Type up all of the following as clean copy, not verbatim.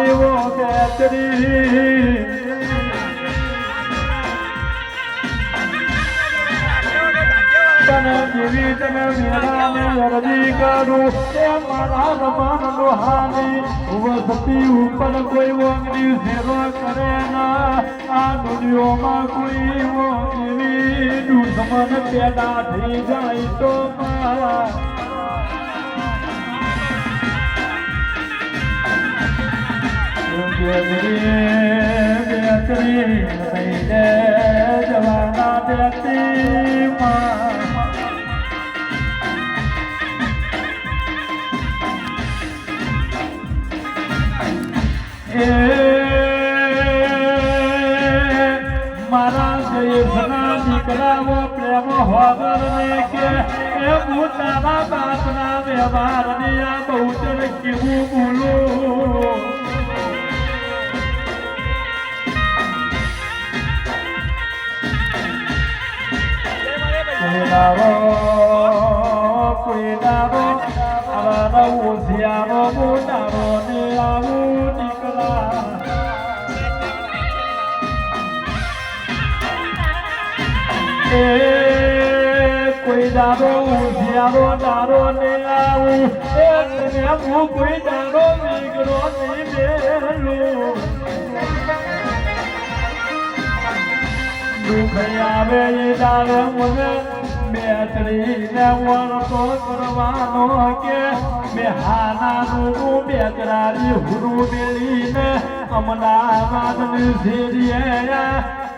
દેવો બેતરી તને જેવી તને મેળાને અરજી કરું એ મારા રમણ લોહાની વસતી ઉપર કોઈ વંગની સેવા કરે ના આ દુનિયામાં કોઈ એવી દુશ્મન પેદા થઈ જાય તો બેતરી જવાના બેતી મારા જયેશના દીકરાઓ પ્રેમ હોગર ને કે એ હું તારા બાપના વ્યવહારની આ બહુચર કેવું બોલું કોઈ દારો આવા ઉધિયારો મોટારો ને આવું દીકરા કોઈ દારો ઉધિયારો દારો ને આવું હું કોઈ દારો વીગડો નહીં બેલું દુઃખ આવે એ દારે મને બેતરીને વળતો કરવાનો કે બેહાનાનું બેતરારી હુરું બેલીને અમદાવાદની શેરીએ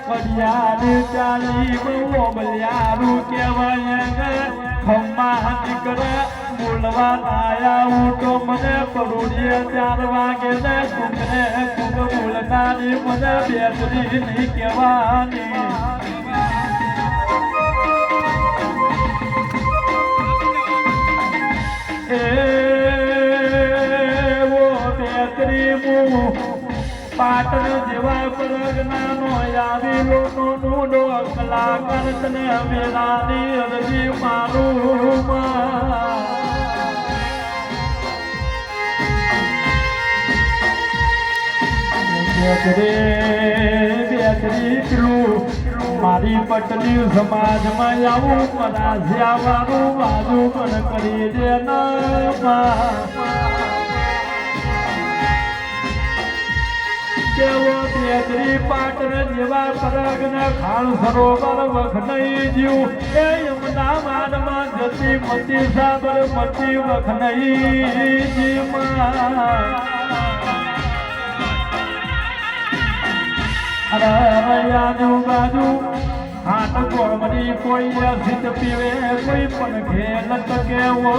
કડિયાની ચાલી બોબલિયારું કહેવાય ખમ્મા નીકળે બોલવા આયા હું તો મને પરોડીએ 4 વાગે ને કુકરે કુક બોલનારી મને બેતરી નહીં કહેવાની પાટણ જેવા પરગનાનો આવેલો નૂડો કલાકાર તને મેળાની અરજી મારું બેતરી પેલું મારી પટની સમાજમાં આવું પરાજ્યા વાળું બાજુ પણ કરી દે કેવો બેતરી પાટણ જેવા પરગના ખાણ સરોવર વખનઈ જીવ એ અમદાવાદમાં જતી મતી સાબરમતી વખનઈ જીવમાં આજુબાજુ હાથ ગોમડી કોઈ અસિત પીવે કોઈ પણ ખેલ કેવો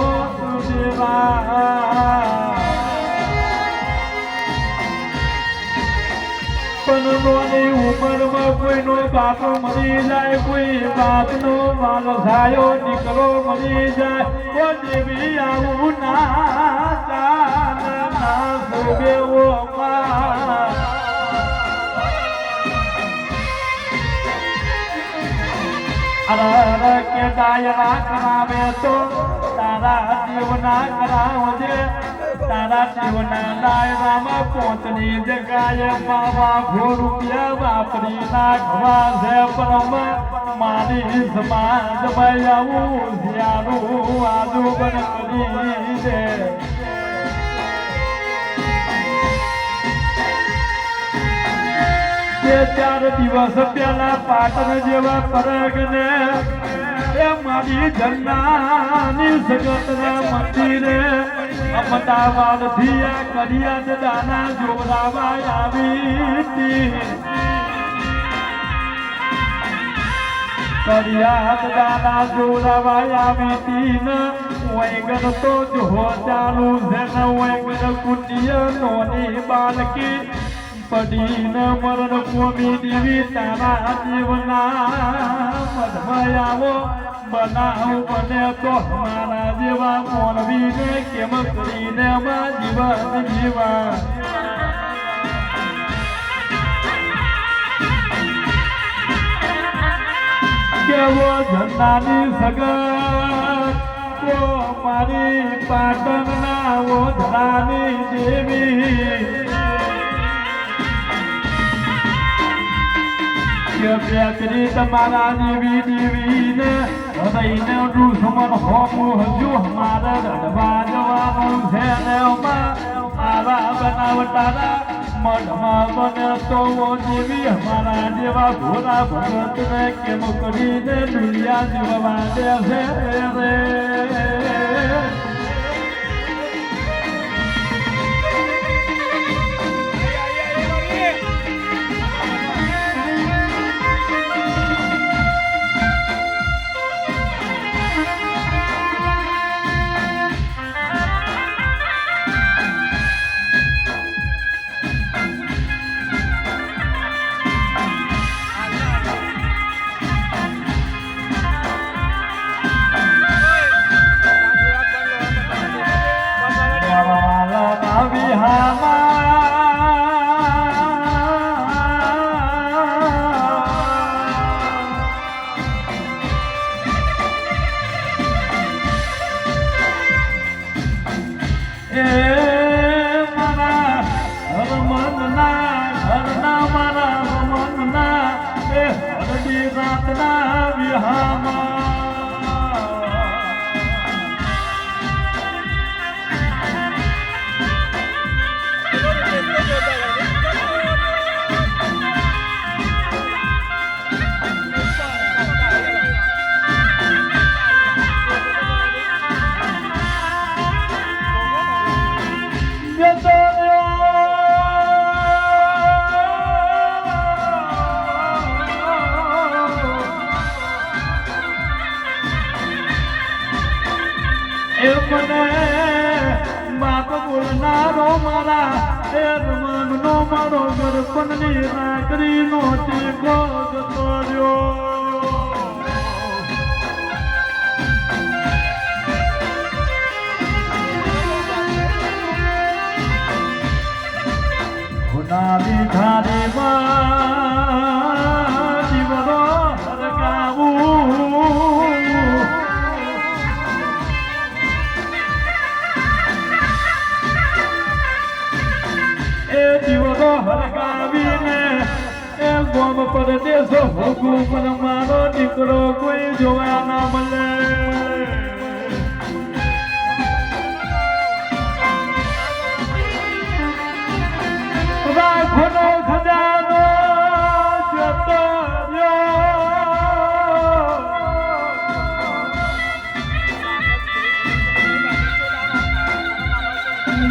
પણ નોની ઉંમરમાં કોઈનો બાપ મરી જાય કોઈ બાપનો માલ સાયો દીકરો મરી જાય ઓ દેવી આવું ના ચાલે ના શોભેવો અરે કે દાયરા કરાવે તો તારા જીવના કરાવજે તારા જીવના દાયરામાં પહોંચની જગાએ બાબા ₹1 વાપરી નાખવા છે પરમ મારી સમાજમાં આવું જ્યારું આજુ બન કરી દે બે 4 દિવસ પહેલા પાટણ જેવા પરગને એ મારી જન્નાની સગતના મંદિરે અમદાવાદથી આ કડિયાદ દાના જોરાવા આવી કડિયાદ દાના જોરાવા આવી ને વૈગન તો જો ચાલુ છે ને વૈગન કુટિય નોની બાલકી પડીને મરણ કોમી દેવી તારા જીવના મધમાં આવો બનાવ બને તો મારા જેવા મોરવીને કેમ કરીને જીવન જીવા કેવો ઝંડાની સગત ઓ મારી પાટણના ઓઢાની દેવી કે બેકરી તમારા જેવી દેવીને હૃદયને દુશ્મન હોમું હજુ અમારે રડવા જવાનું છે ને આવા બનાવટાના મઢમાં બને તો દેવી અમારા જેવા ભોળા ભગતને કેમ કરીને દુનિયા જીવવા દે છે રે મારો ગરપણની રાખડીનો ટેકો જતો રહ્યો ગુનાની ધારીમાં જીવનો હરગાવું જીવનો હરગાવીને એ ગોમ પરદેશો ભોગવું પણ મારો દીકરો કોઈ જોવા ના મળે રાખોનો ખજાનો જતો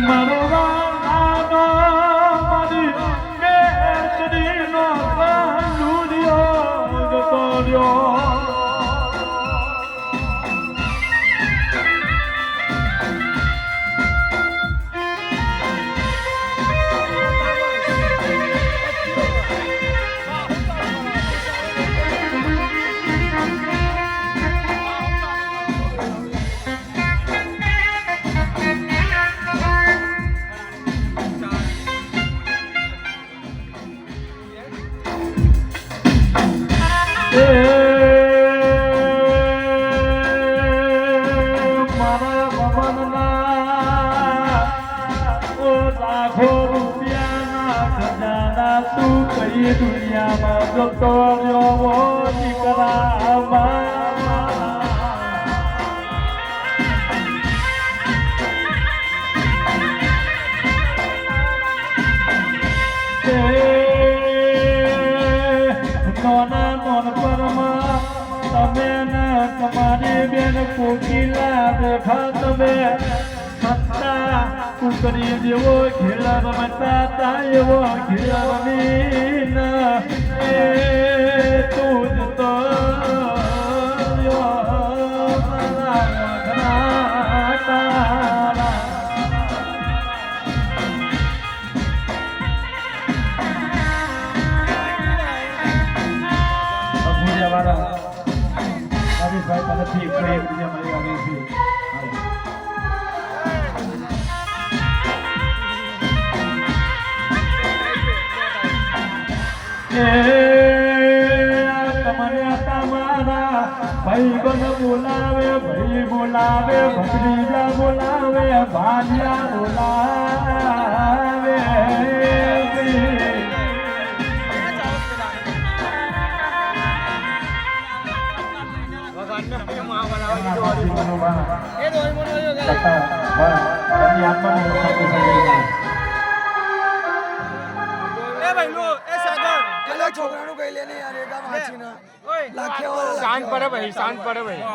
મારો મારા ભવનના લાખો રૂપિયાના ખજાના તું કઈ દુનિયામાં જતો રહ્યો દીકરા તમારી બેન કોકિલા દેખા તમે સત્તા કુકરી જેવો ખેલા રમતા તા એવો ખેલા રમીન એ તું તો નથી કોઈ બીજા મળી આવી છે તમને તમારા ભાઈ બન બોલાવે ભાઈ બોલાવે ભત્રીજા બોલાવે ભાલિયા બોલાવે છતાં પણ એમની આત્માને શાંતિ થઈ છોકરાનું કઈ લે ને યાર એકા વાંચીને લાખ્યા શાંત પડે ભાઈ શાંત પડે ભાઈ